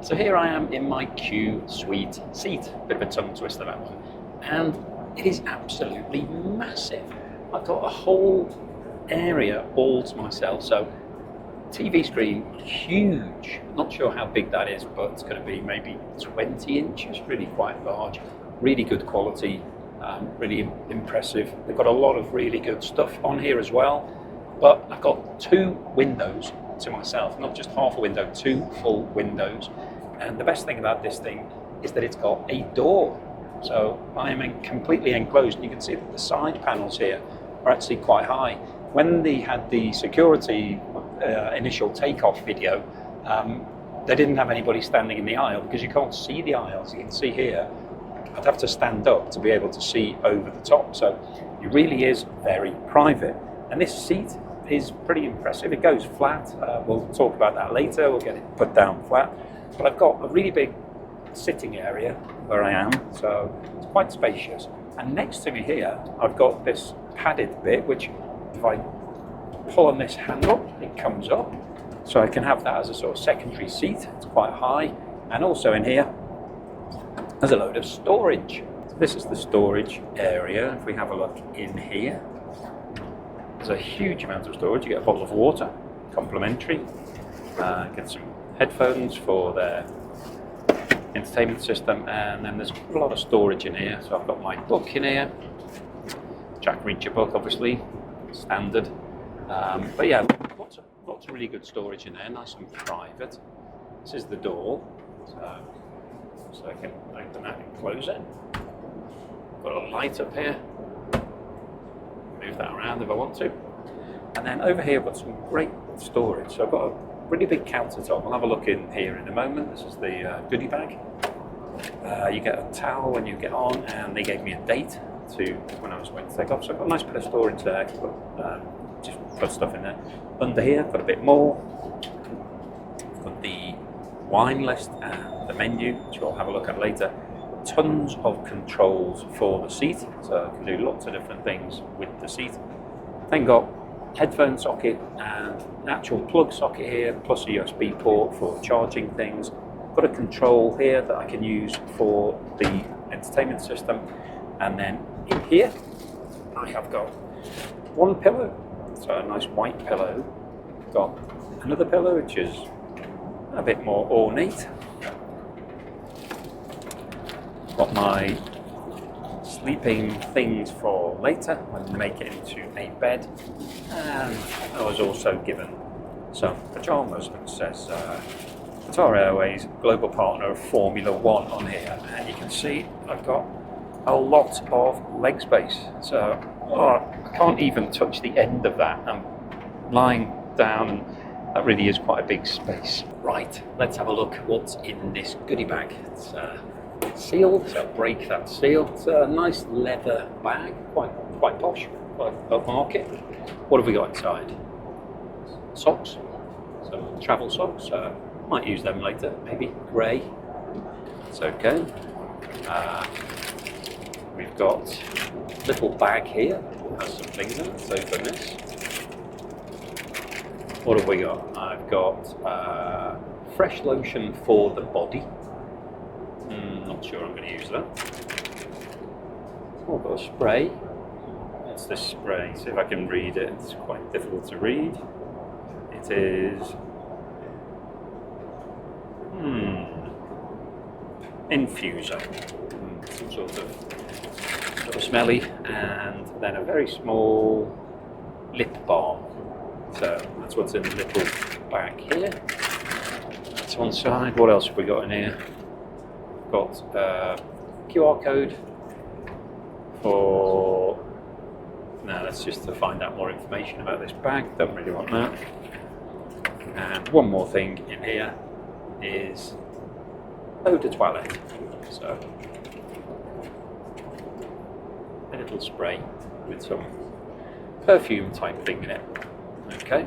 So here I am in my QSuite seat, bit of a tongue twister that one, and it is absolutely massive. I've got a whole area all to myself, so TV screen, huge. Not sure how big that is, but it's going to be maybe 20 inches, really quite large, really good quality, really impressive. They've got a lot of really good stuff on here as well, but I've got 2 windows to myself, not just half a window, 2 full windows. And the best thing about this thing is that it's got a door. So I am completely enclosed, and you can see that the side panels here are actually quite high. When they had the security initial takeoff video, they didn't have anybody standing in the aisle because you can't see the aisles. You can see here, I'd have to stand up to be able to see over the top. So it really is very private. And this seat is pretty impressive. It goes flat. We'll talk about that later. We'll get it put down flat. But I've got a really big sitting area where I am, so it's quite spacious. And next to me here, I've got this padded bit, which if I pull on this handle, it comes up. So I can have that as a sort of secondary seat. It's quite high. And also in here, there's a load of storage. So this is the storage area. If we have a look in here, there's a huge amount of storage. You get a bottle of water, complimentary. Get some headphones for their entertainment system, and then there's a lot of storage in here. So I've got my book in here, Jack Reacher book, obviously, standard. But yeah, lots of really good storage in there, nice and private. This is the door, so I can open that and close it. Got a light up here, move that around if I want to. And then over here I've got some great storage. So I've got a really big countertop. We'll have a look in here in a moment. This is the goodie bag. You get a towel when you get on, and they gave me a date to when I was going to take off. So I've got a nice bit of storage there. Just put stuff in there. Under here, I've got a bit more. I've got the wine list and the menu, which we'll have a look at later. Tons of controls for the seat, so I can do lots of different things with the seat. Then got headphone socket and an actual plug socket here, plus a USB port for charging things. Got a control here that I can use for the entertainment system. And then in here, I have got one pillow, so a nice white pillow. Got another pillow, which is a bit more ornate. Got my sleeping things for later when I make it into a bed. And I was also given some pajamas, which says Qatar Airways Global Partner of Formula One on here. And you can see I've got a lot of leg space. So I can't even touch the end of that. I'm lying down, and that really is quite a big space. Right, let's have a look what's in this goodie bag. It's sealed, so break that seal. It's a nice leather bag, quite posh, quite upmarket. What have we got inside? Socks, some travel socks. Might use them later, maybe grey. It's okay. We've got a little bag here. It has some things in it. Let's open this. What have we got? I've got fresh lotion for the body. Not sure I'm going to use that. Oh, I've got a spray. What's this spray? See if I can read it. It's quite difficult to read. It is infuser. Some sort of smelly, and then a very small lip balm. So that's what's in the little bag here. That's one side. What else have we got in here? Got a QR code for... No, that's just to find out more information about this bag. Don't really want that. And one more thing in here is eau de toilette. So a little spray with some perfume type thing in it. Okay.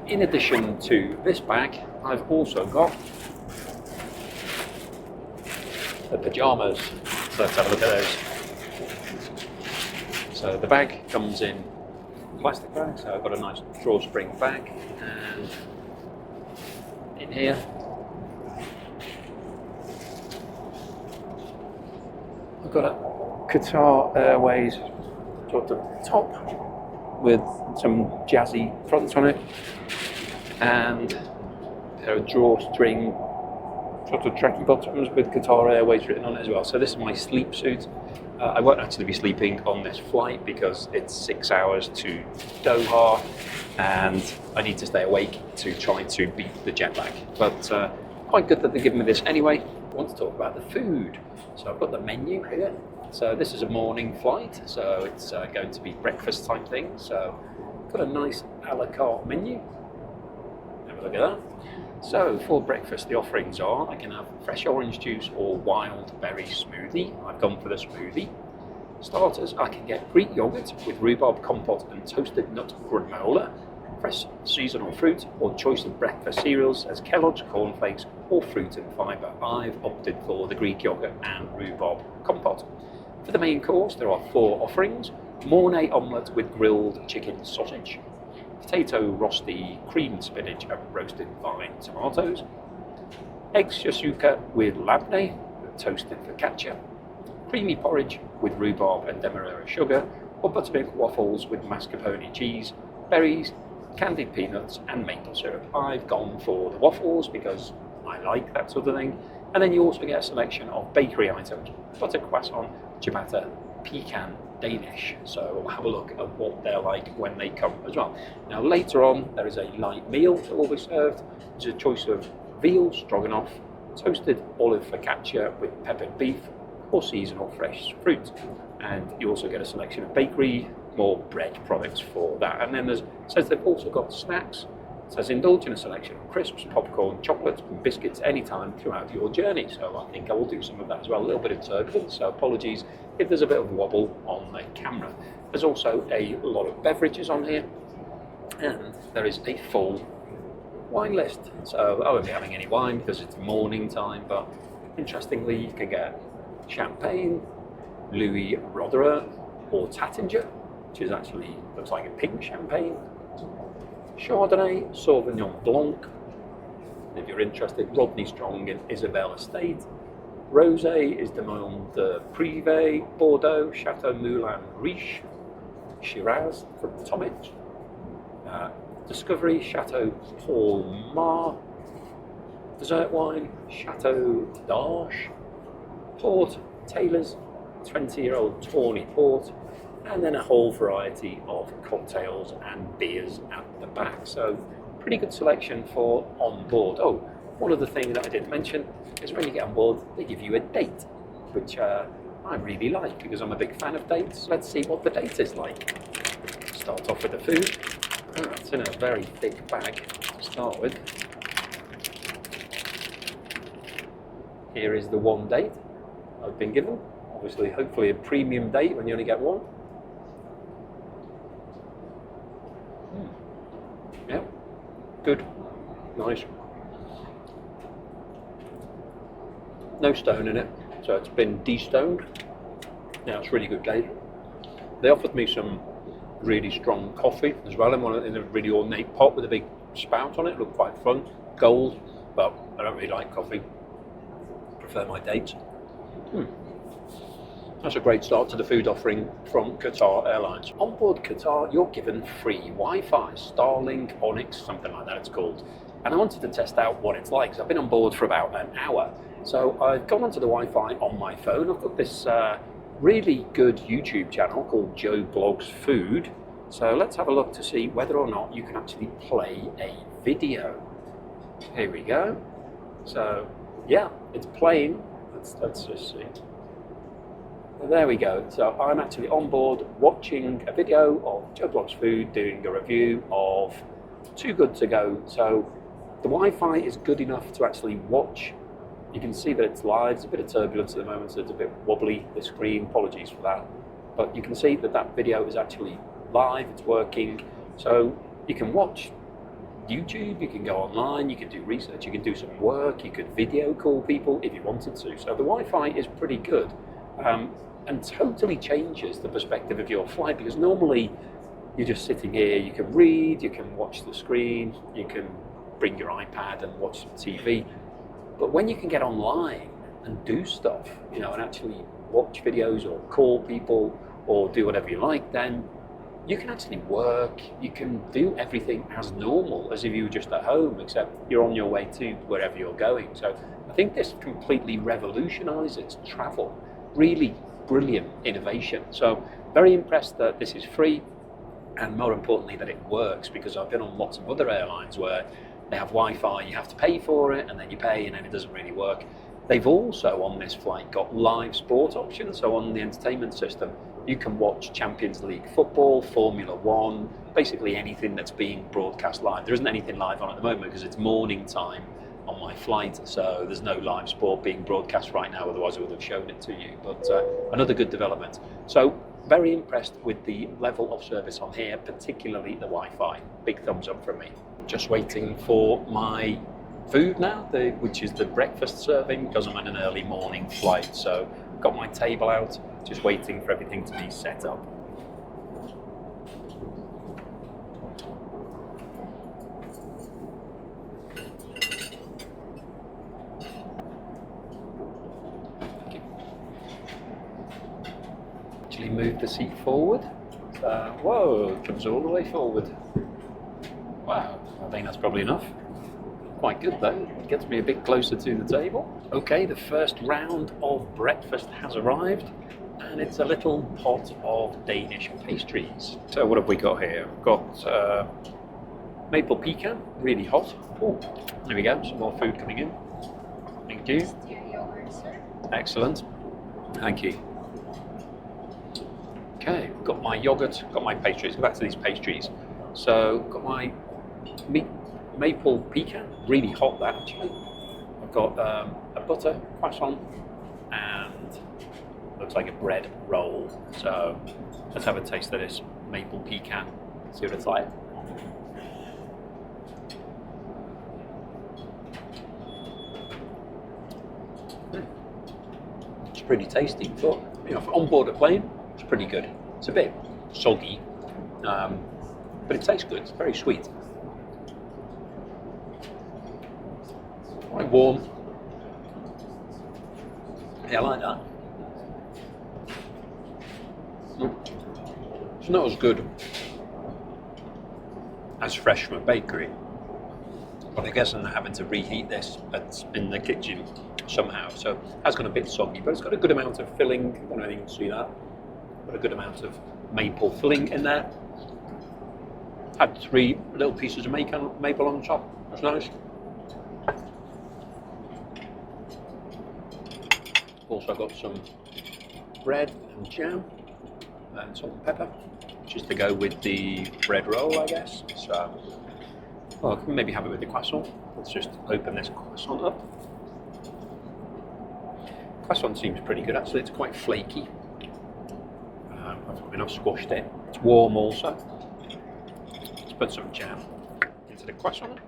In addition to this bag, I've also got the pajamas. So let's have a look at those. So the bag comes in a plastic bag, so I've got a nice drawstring bag, and in here. I've got a Qatar Airways sort of top with some jazzy fronts on it, and there are drawstring sort of tracky bottoms with Qatar Airways written on it as well. So this is my sleep suit. I won't actually be sleeping on this flight because it's 6 hours to Doha and I need to stay awake to try to beat the jet lag. But quite good that they're giving me this anyway. I want to talk about the food. So I've got the menu here. So this is a morning flight, so it's going to be breakfast type thing. So got a nice a la carte menu. Have a look at that. So for breakfast, the offerings are I can have fresh orange juice or wild berry smoothie. I've gone for the smoothie. Starters, I can get Greek yogurt with rhubarb compote and toasted nut granola, fresh seasonal fruit, or choice of breakfast cereals as Kellogg's, cornflakes, or fruit and fibre. I've opted for the Greek yogurt and rhubarb compote. For the main course, there are 4 offerings: Mornay omelette with grilled chicken sausage, potato rosti, creamed spinach and roasted vine tomatoes, eggs shashuka with labneh, toasted focaccia, creamy porridge with rhubarb and demerara sugar, or buttermilk waffles with mascarpone cheese, berries, candied peanuts and maple syrup. I've gone for the waffles because I like that sort of thing. And then you also get a selection of bakery items: butter croissant, ciabatta, pecan, Danish. So we'll have a look at what they're like when they come as well. Now later on there is a light meal that will be served. There's a choice of veal stroganoff, toasted olive focaccia with peppered beef, or seasonal fresh fruit. And you also get a selection of bakery, more bread products for that. And then it says they've also got snacks. It says indulge in a selection of crisps, popcorn, chocolates and biscuits anytime throughout your journey. So I think I will do some of that as well. A little bit of turbulence, so apologies if there's a bit of wobble on the camera. There's also a lot of beverages on here, and there is a full wine list. So I won't be having any wine because it's morning time, but interestingly you can get champagne, Louis Roederer or Taittinger, which is actually looks like a pink champagne, Chardonnay, Sauvignon Blanc, if you're interested, Rodney Strong and Isabelle Estate, Rosé is de Monde de Privé, Bordeaux, Chateau Moulin Riche, Shiraz from Tomich, Discovery, Chateau Paul Mar, dessert wine, Chateau d'Arche, Port, Taylor's, 20-year-old Tawny Port, and then a whole variety of cocktails and beers at the back. So pretty good selection for on board. Oh, one other thing that I didn't mention is when you get on board, they give you a date, which I really like because I'm a big fan of dates. Let's see what the date is like. Start off with the food. Oh, it's in a very thick bag to start with. Here is the one date I've been given. Obviously, hopefully a premium date when you only get one. Yeah, good, nice. No stone in it, so it's been de-stoned. Yeah, it's really good date. They offered me some really strong coffee as well in a really ornate pot with a big spout on it. It looked quite fun, gold, but I don't really like coffee. Prefer my dates. That's a great start to the food offering from Qatar Airlines. On board Qatar, you're given free Wi-Fi, Starlink, Onyx, something like that it's called. And I wanted to test out what it's like. So I've been on board for about an hour. So I've gone onto the Wi-Fi on my phone. I've got this really good YouTube channel called Joe Blogs Food. So let's have a look to see whether or not you can actually play a video. Here we go. So yeah, it's playing. Let's just see. There we go. So I'm actually on board watching a video of Joe Blogs Food doing a review of Too Good To Go. So the Wi-Fi is good enough to actually watch. You can see that it's live. There's a bit of turbulence at the moment, so it's a bit wobbly, the screen. Apologies for that. But you can see that that video is actually live. It's working. So you can watch YouTube, you can go online, you can do research, you can do some work, you could video call people if you wanted to. So the Wi-Fi is pretty good. And totally changes the perspective of your flight, because normally you're just sitting here, you can read, you can watch the screen, you can bring your iPad and watch some TV. But when you can get online and do stuff, and actually watch videos or call people or do whatever you like, then you can actually work, you can do everything as normal as if you were just at home, except you're on your way to wherever you're going. So I think this completely revolutionizes travel. Really brilliant innovation. So very impressed that this is free, and more importantly that it works, because I've been on lots of other airlines where they have Wi-Fi, you have to pay for it, and then you pay and then it doesn't really work. They've also on this flight got live sport options, so on the entertainment system you can watch Champions League football, Formula One, basically anything that's being broadcast live. There isn't anything live on at the moment because it's morning time on my flight, so there's no live sport being broadcast right now, otherwise I would have shown it to you. But another good development. So very impressed with the level of service on here, particularly the Wi-Fi. Big thumbs up from me. Just waiting for my food now, which is the breakfast serving, because I'm on an early morning flight. So got my table out, just waiting for everything to be set up. Actually move the seat forward. Whoa, it comes all the way forward. Wow, I think that's probably enough. Quite good though, it gets me a bit closer to the table. Okay, the first round of breakfast has arrived, and it's a little pot of Danish pastries. So what have we got here? We've got maple pecan, really hot. Oh, there we go, some more food coming in. Thank you. Excellent, thank you. Okay, got my yogurt, got my pastries. Go back to these pastries. So got my maple pecan, really hot that actually. I've got a butter croissant and looks like a bread roll. So let's have a taste of this maple pecan, see what it's like. It's pretty tasty, but on board a plane, it's pretty good. It's a bit soggy, but it tastes good. It's very sweet. Quite warm. Yeah, I like that. It's not as good as fresh from a bakery, but I guess I'm having to reheat this in the kitchen somehow, so that's got a bit soggy, but it's got a good amount of filling. I don't know if you can see that. Got a good amount of maple filling in there. Had 3 little pieces of maple on top. That's nice. Also got some bread and jam and salt and pepper, just to go with the bread roll, I guess. So, well, I can maybe have it with the croissant. Let's just open this croissant up. Croissant seems pretty good actually. It's quite flaky. I've squashed it. It's warm also. Let's put some jam into the croissant.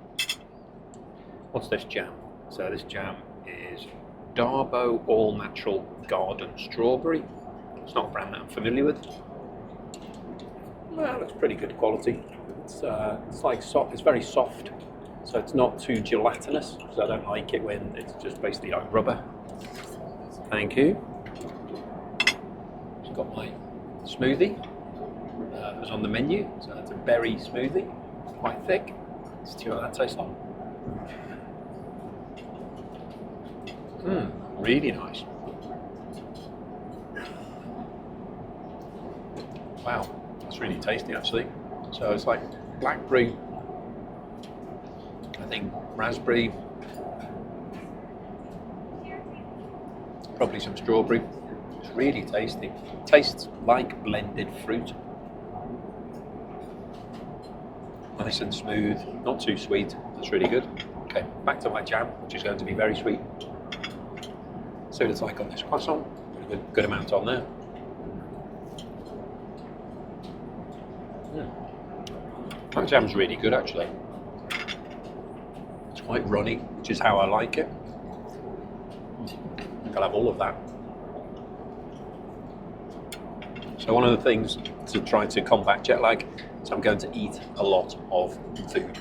What's this jam? So this jam is Darbo All Natural Garden Strawberry. It's not a brand that I'm familiar with. Well, it's pretty good quality. It's like soft. It's very soft, so it's not too gelatinous. So I don't like it when it's just basically like rubber. Thank you. Just got my smoothie. It was on the menu, so it's a berry smoothie, quite thick. Let's see what that tastes like. Really nice. Wow, that's really tasty actually. So it's like blackberry, I think raspberry, probably some strawberry. It's really tasty. Tastes like blended fruit. Nice and smooth, not too sweet. That's really good. Okay, back to my jam, which is going to be very sweet. See what it's like on this croissant. Good amount on there. That jam's really good actually. It's quite runny, which is how I like it. I think I'll have all of that. So one of the things to try to combat jet lag is I'm going to eat a lot of food.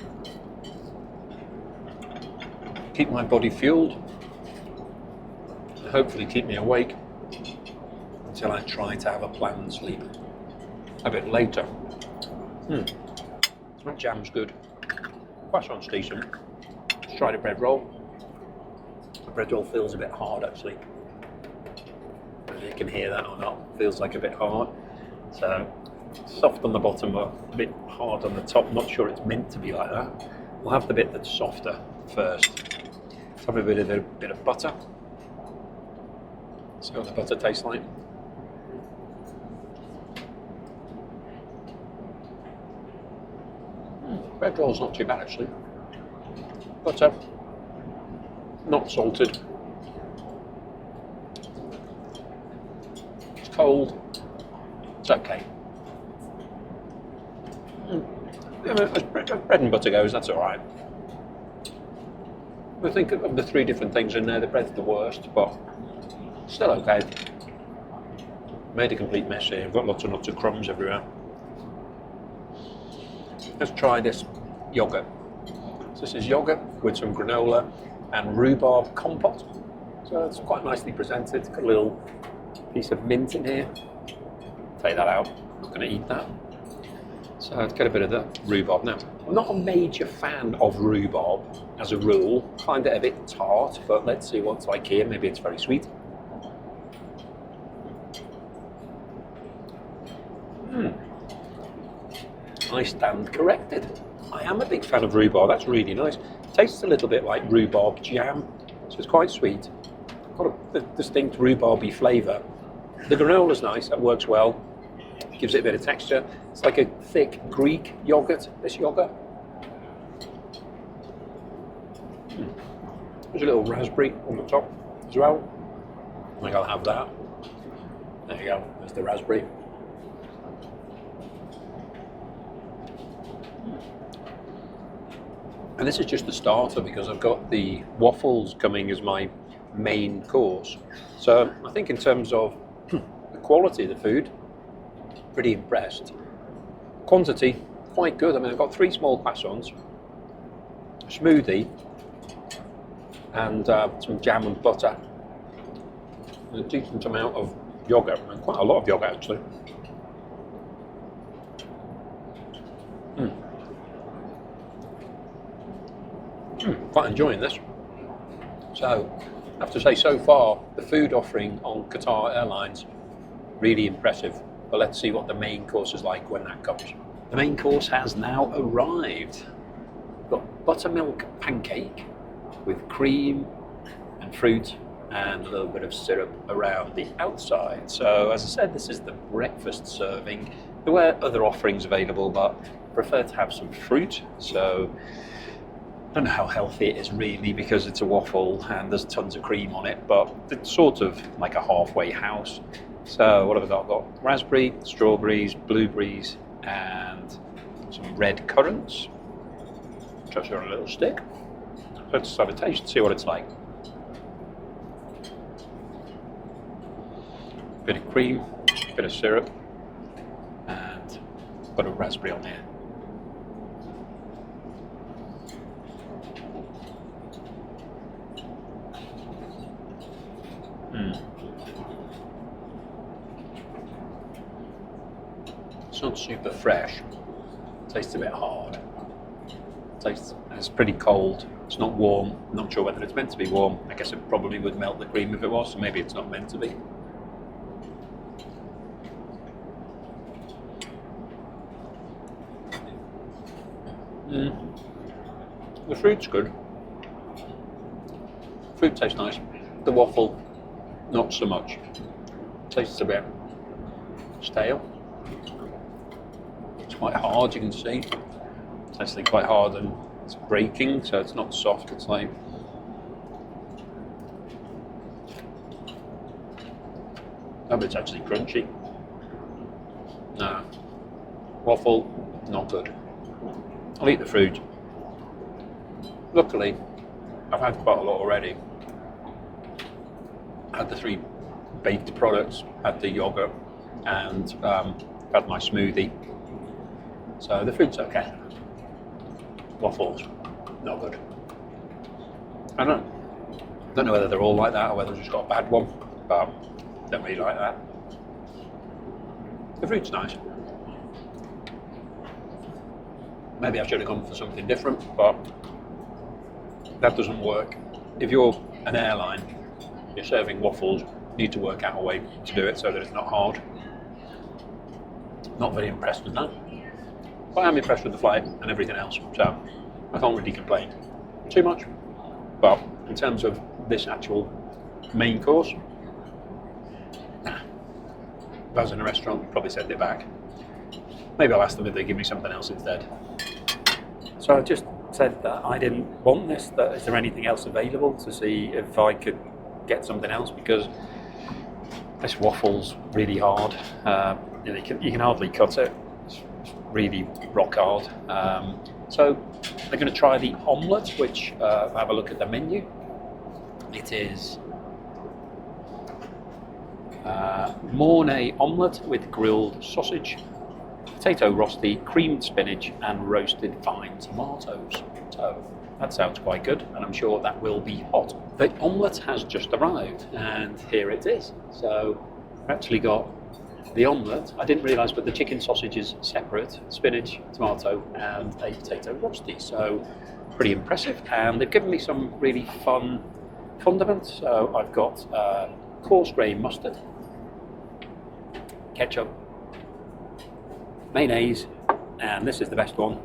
keep my body fueled, and hopefully keep me awake until I try to have a planned sleep a bit later. That jam's good. Croissant's decent. Let's try the bread roll. The bread roll feels a bit hard actually. Whether you can hear that or not, feels like a bit hard. So soft on the bottom, but a bit hard on the top. Not sure it's meant to be like that. We'll have the bit that's softer first. Let's have a bit of butter. See what the butter tastes like. Bread roll's not too bad actually. Butter, not salted. It's cold. It's okay. As bread and butter goes, that's all right. I think of the three different things in there, the bread's the worst, but still okay. Made a complete mess here. I've got lots and lots of crumbs everywhere. Let's try this yogurt. So this is yogurt with some granola and rhubarb compote. So it's quite nicely presented. Got a little piece of mint in here. Take that out. I'm not going to eat that. So let's get a bit of the rhubarb now. I'm not a major fan of rhubarb as a rule. Find it a bit tart, but let's see what's like here. Maybe it's very sweet. I stand corrected. I am a big fan of rhubarb. That's really nice. Tastes a little bit like rhubarb jam, so it's quite sweet. Got a distinct rhubarby flavour. The granola's nice. That works well. Gives it a bit of texture. It's like a thick Greek yogurt. This yogurt. There's a little raspberry on the top as well. I think I'll have that. There you go. There's the raspberry. And this is just the starter because I've got the waffles coming as my main course. So I think in terms of the quality of the food, pretty impressed. Quantity, quite good. I mean, I've got 3 small croissants, a smoothie, and some jam and butter. And a decent amount of yogurt, and quite a lot of yogurt actually. Quite enjoying this. So, I have to say, so far, the food offering on Qatar Airlines, really impressive. But let's see what the main course is like when that comes. The main course has now arrived. We've got buttermilk pancake with cream and fruit and a little bit of syrup around the outside. So, as I said, this is the breakfast serving. There were other offerings available, but I prefer to have some fruit. So, I don't know how healthy it is really because it's a waffle and there's tons of cream on it, but it's sort of like a halfway house. So what have I got? I've got raspberry, strawberries, blueberries, and some red currants. Just on a little stick. Let's have a taste, see what it's like. Bit of cream, bit of syrup, and got a raspberry on there. It's not super fresh. It tastes a bit hard. It's pretty cold. It's not warm. I'm not sure whether it's meant to be warm. I guess it probably would melt the cream if it was, so maybe it's not meant to be. The fruit's good. Fruit tastes nice. The waffle, not so much. Tastes a bit stale. It's quite hard, you can see. It's actually quite hard and it's breaking, so it's not soft. It's like that bit's actually crunchy. No. Waffle, not good. I'll eat the fruit. Luckily, I've had quite a lot already. Had the 3 baked products, had the yogurt, and had my smoothie. So the fruit's okay. Waffles, not good. I don't know whether they're all like that or whether they've just got a bad one, but don't really like that. The fruit's nice. Maybe I should have gone for something different, but that doesn't work. If you're an airline, you're serving waffles, you need to work out a way to do it so that it's not hard. Not very impressed with that. But I am impressed with the flight and everything else, so I can't really complain too much. But in terms of this actual main course, nah. If I was in a restaurant, I'd probably send it back. Maybe I'll ask them if they give me something else instead. So I just said that I didn't want this, that is there anything else available, to see if I could get something else, because this waffle's really hard. You can hardly cut it. It's really rock hard. So they're going to try the omelette, which have a look at the menu. It is Mornay omelette with grilled sausage, potato rosti, creamed spinach and roasted fine tomatoes. So that sounds quite good, and I'm sure that will be hot. The omelette has just arrived, and here it is. So I've actually got the omelette. I didn't realise, but the chicken sausage is separate, spinach, tomato and a potato rosti. So pretty impressive, and they've given me some really fun condiments. So I've got coarse grain mustard, ketchup, mayonnaise, and this is the best one,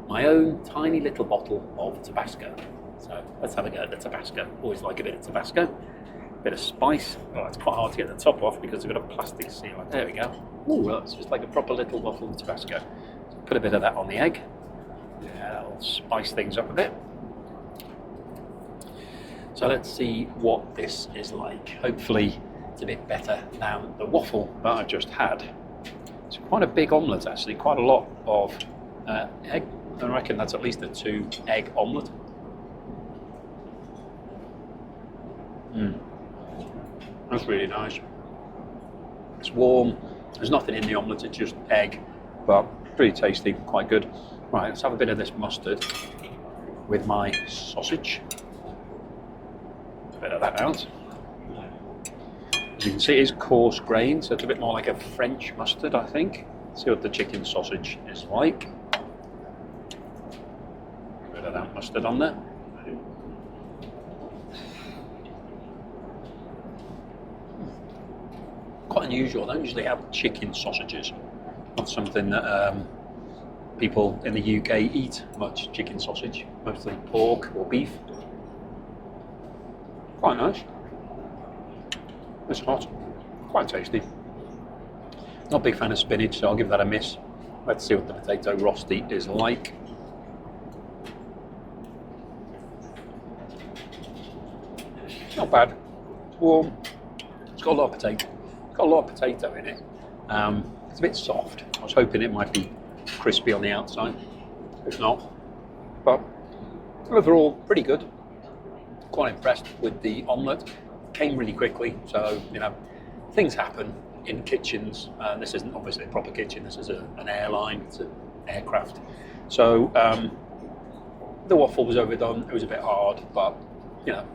my own tiny little bottle of Tabasco. So let's have a go at the Tabasco. Always like a bit of Tabasco. Bit of spice. Oh, it's quite hard to get the top off because they've got a plastic seal. There we go. Ooh, that's just like a proper little bottle of Tabasco. So put a bit of that on the egg. Yeah, that'll spice things up a bit. So let's see what this is like. Hopefully it's a bit better than the waffle that I've just had. It's quite a big omelette actually, quite a lot of egg. I reckon that's at least a 2 egg omelette. That's really nice. It's warm, there's nothing in the omelette, it's just egg, but pretty tasty, quite good. Right, let's have a bit of this mustard with my sausage. A bit of that out. As you can see, it is coarse grain, so it's a bit more like a French mustard, I think. Let's see what the chicken sausage is like. A bit of that mustard on there. Quite unusual. I don't usually have chicken sausages. Not something that people in the UK eat much, chicken sausage. Mostly pork or beef. Quite nice. It's hot. Quite tasty. Not a big fan of spinach, so I'll give that a miss. Let's see what the potato rosti is like. Not bad. It's warm. It's got a lot of potato. Got a lot of potato in it. It's a bit soft. I was hoping it might be crispy on the outside. It's not. But overall, pretty good. Quite impressed with the omelette. Came really quickly, so you know, things happen in kitchens. This isn't obviously a proper kitchen. This is an airline. It's an aircraft. So the waffle was overdone. It was a bit hard, but you know,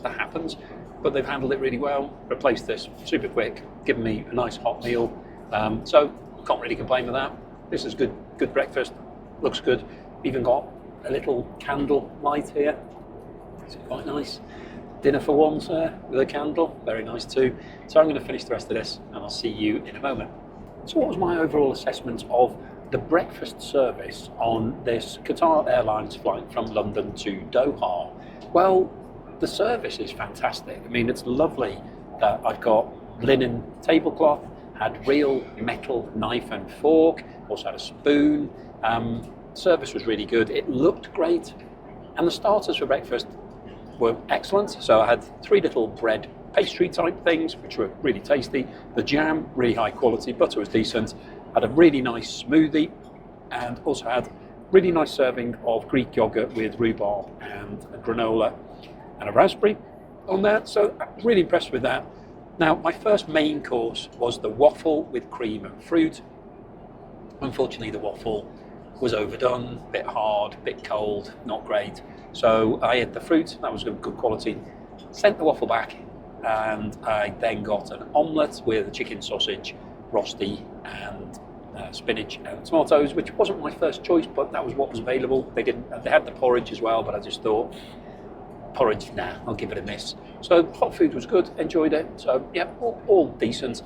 that happens. But they've handled it really well, replaced this super quick, given me a nice hot meal. So can't really complain with that. This is good breakfast, looks good. Even got a little candle light here. It's quite nice. Dinner for one, sir, with a candle, very nice too. So I'm going to finish the rest of this and I'll see you in a moment. So what was my overall assessment of the breakfast service on this Qatar Airlines flight from London to Doha? Well, the service is fantastic. I mean, it's lovely that I've got linen tablecloth, had real metal knife and fork, also had a spoon. Service was really good. It looked great. And the starters for breakfast were excellent. So I had 3 little bread pastry type things, which were really tasty. The jam, really high quality. Butter was decent. Had a really nice smoothie, and also had really nice serving of Greek yogurt with rhubarb and a granola and a raspberry on that. So I was really impressed with that. Now, my first main course was the waffle with cream and fruit. Unfortunately, the waffle was overdone, a bit hard, a bit cold, not great. So I had the fruit, that was good quality, sent the waffle back, and I then got an omelette with a chicken sausage, rosti, and spinach and tomatoes, which wasn't my first choice, but that was what was available. They had the porridge as well, but I just thought, porridge, nah, I'll give it a miss. So hot food was good, enjoyed it. So yeah, all decent.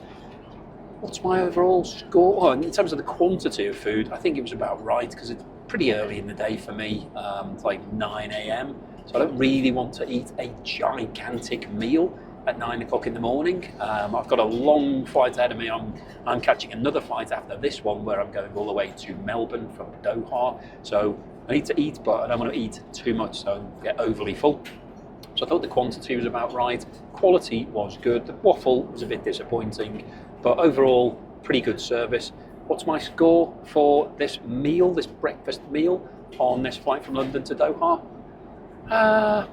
What's my overall score? Well, in terms of the quantity of food, I think it was about right, because it's pretty early in the day for me. It's like 9 a.m. So I don't really want to eat a gigantic meal at 9 o'clock in the morning. I've got a long flight ahead of me. I'm catching another flight after this one, where I'm going all the way to Melbourne from Doha. So I need to eat, but I don't want to eat too much, so I get overly full. So I thought the quantity was about right. Quality was good. The waffle was a bit disappointing, but overall, pretty good service. What's my score for this meal, this breakfast meal on this flight from London to Doha? I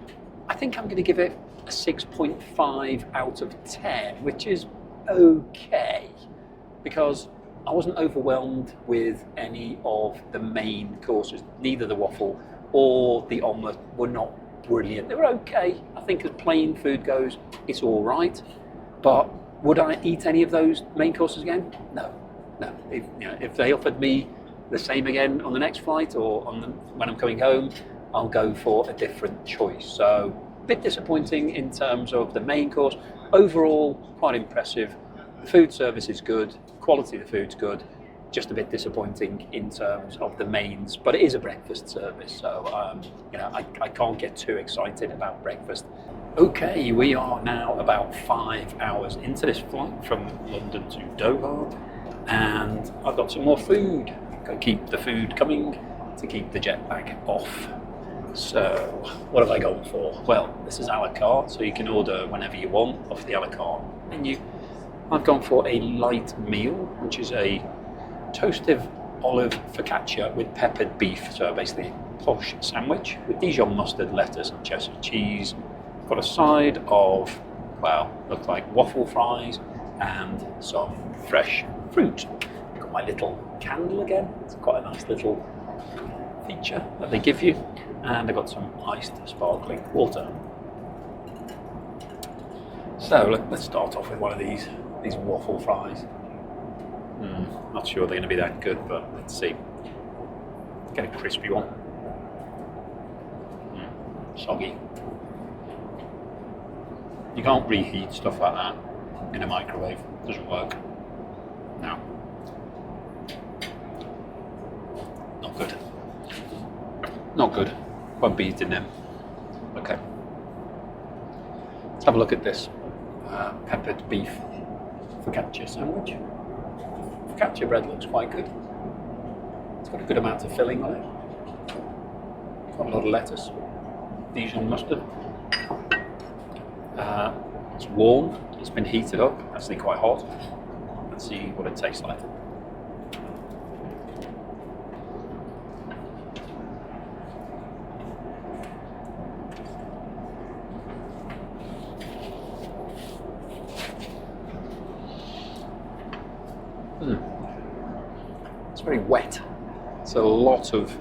think I'm going to give it a 6.5 out of 10, which is okay, because I wasn't overwhelmed with any of the main courses. Neither the waffle or the omelette were not brilliant. They were okay. I think as plain food goes, it's all right. But would I eat any of those main courses again? No. If they offered me the same again on the next flight or when I'm coming home, I'll go for a different choice. So a bit disappointing in terms of the main course. Overall, quite impressive. The food service is good. Quality of the food's good. Just a bit disappointing in terms of the mains, but it is a breakfast service, so I can't get too excited about breakfast. Okay, we are now about 5 hours into this flight from London to Doha, and I've got some more food. Got to keep the food coming to keep the jet lag off. So, what have I gone for? Well, this is a la carte, so you can order whenever you want off the a la carte menu. I've gone for a light meal, which is a toasted olive focaccia with peppered beef, so basically a posh sandwich with Dijon mustard, lettuce and Chester cheese. Got a side of, well, looks like waffle fries and some fresh fruit. Got my little candle again. It's quite a nice little feature that they give you, and I got some iced sparkling water. So let's start off with one of these waffle fries. Not sure they're going to be that good, but let's see. Get a crispy one. Soggy. You can't reheat stuff like that in a microwave. It doesn't work. No. Not good. Not good. Won't be eating them. Okay. Let's have a look at this peppered beef focaccia sandwich. Focaccia bread looks quite good. It's got a good amount of filling on it. Got a lot of lettuce. Dijon mustard. It's warm. It's been heated up. Actually quite hot. Let's see what it tastes like. It's very wet. It's a lot of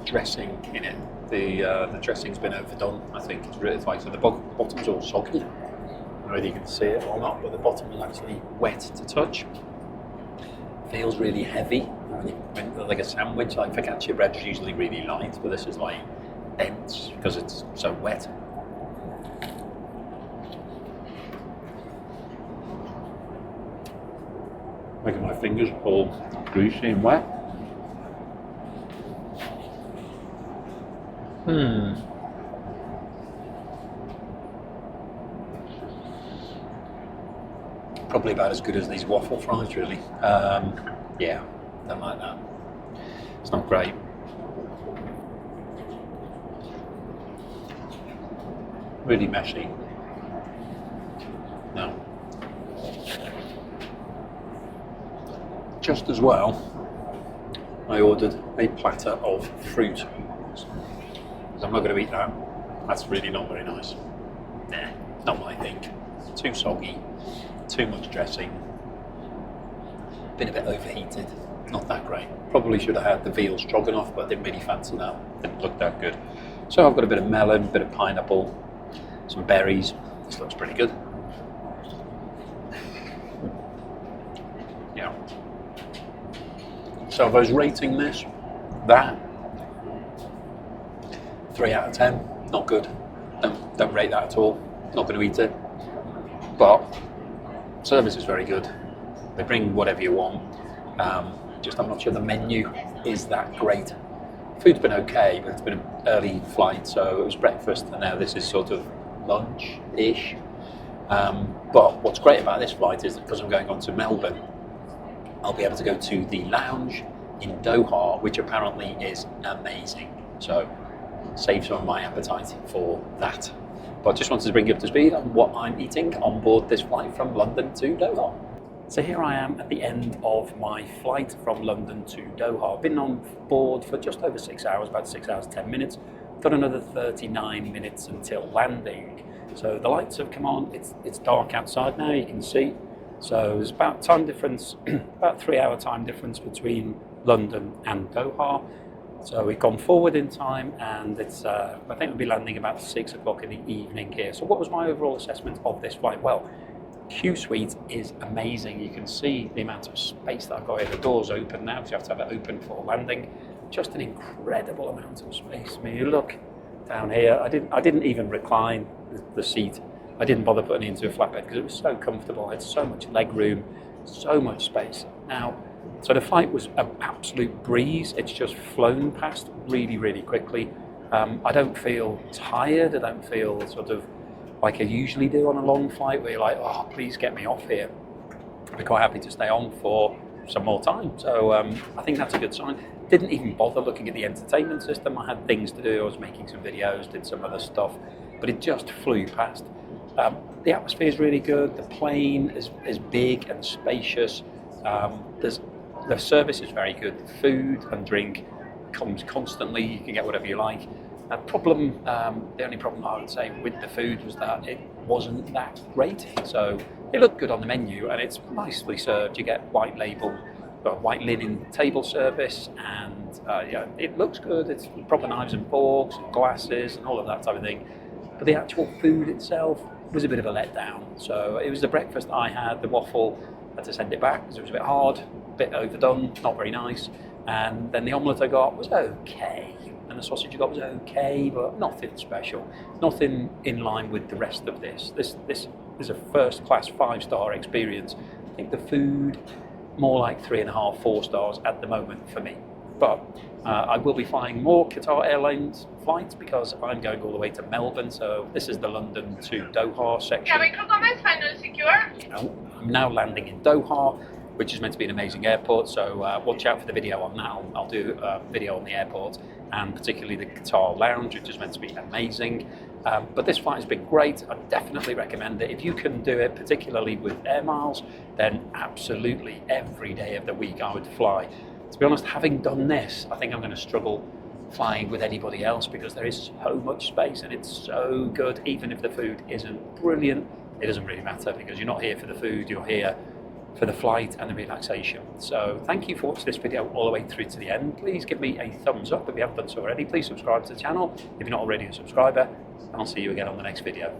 dressing in it. The dressing's been overdone. I think it's like, so the bottom's all soggy. I don't know whether you can see it or not, but the bottom is actually wet to touch. Feels really heavy. Like a sandwich, like focaccia bread is usually really light, but this is like dense because it's so wet. Making my fingers all greasy and wet. Probably about as good as these waffle fries, really. Yeah, don't like that. It's not great. Really messy. No. Just as well, I ordered a platter of fruit. I'm not going to eat that. That's really not very nice. Nah, not my thing. Too soggy, too much dressing. been a bit overheated. Not that great. Probably should have had the veal stroganoff, but I didn't really fancy that. Didn't look that good. So I've got a bit of melon, a bit of pineapple, some berries. This looks pretty good. Yeah. So if I was rating this, that 3 out of 10, not good. Don't rate that at all. Not going to eat it. But service is very good. They bring whatever you want. Just I'm not sure the menu is that great. Food's been okay, but it's been an early flight, so it was breakfast, and now this is sort of lunch-ish. But what's great about this flight is that because I'm going on to Melbourne, I'll be able to go to the lounge in Doha, which apparently is amazing. So save some of my appetite for that. But just wanted to bring you up to speed on what I'm eating on board this flight from London to Doha. So here I am at the end of my flight from London to Doha. I've been on board for just over 6 hours, about 6 hours, 10 minutes. Got another 39 minutes until landing. So the lights have come on. It's dark outside now, you can see. So there's about time difference, about 3 hour time difference between London and Doha. So we've gone forward in time, and it's I think we'll be landing about 6 o'clock in the evening here. So what was my overall assessment of this flight? Well, QSuite is amazing. You can see the amount of space that I've got here. The door's open now, so you have to have it open for landing. Just an incredible amount of space. I mean, you look down here. I didn't even recline the seat. I didn't bother putting it into a flatbed because it was so comfortable. It's so much leg room, so much space. Now, so the flight was an absolute breeze. It's just flown past really, really quickly. I don't feel tired. I don't feel sort of like I usually do on a long flight where you're like, oh, please get me off here. I'd be quite happy to stay on for some more time. So I think that's a good sign. Didn't even bother looking at the entertainment system. I had things to do. I was making some videos, did some other stuff, but it just flew past. The atmosphere is really good. The plane is big and spacious. The service is very good. Food and drink comes constantly. You can get whatever you like. The only problem I would say with the food was that it wasn't that great. So it looked good on the menu, and it's nicely served. You get white linen table service, and it looks good. It's proper knives and forks, and glasses, and all of that type of thing. But the actual food itself was a bit of a letdown. So it was the breakfast I had, the waffle. I had to send it back because it was a bit hard, a bit overdone, not very nice. And then the omelette I got was okay. And the sausage I got was okay, but nothing special. Nothing in line with the rest of this. This is a first-class 5-star experience. I think the food, more like 3.5, 4 stars at the moment for me. But I will be flying more Qatar Airlines flights because I'm going all the way to Melbourne. So this is the London to Doha section. I'm now landing in Doha, which is meant to be an amazing airport. So watch out for the video on that. I'll do a video on the airport, and particularly the Qatar lounge, which is meant to be amazing. But this flight has been great. I definitely recommend it. If you can do it, particularly with air miles, then absolutely every day of the week I would fly. To be honest, having done this, I think I'm going to struggle flying with anybody else because there is so much space and it's so good. Even if the food isn't brilliant, it doesn't really matter because you're not here for the food, you're here for the flight and the relaxation. So thank you for watching this video all the way through to the end. Please give me a thumbs up if you haven't done so already. Please subscribe to the channel if you're not already a subscriber, and I'll see you again on the next video.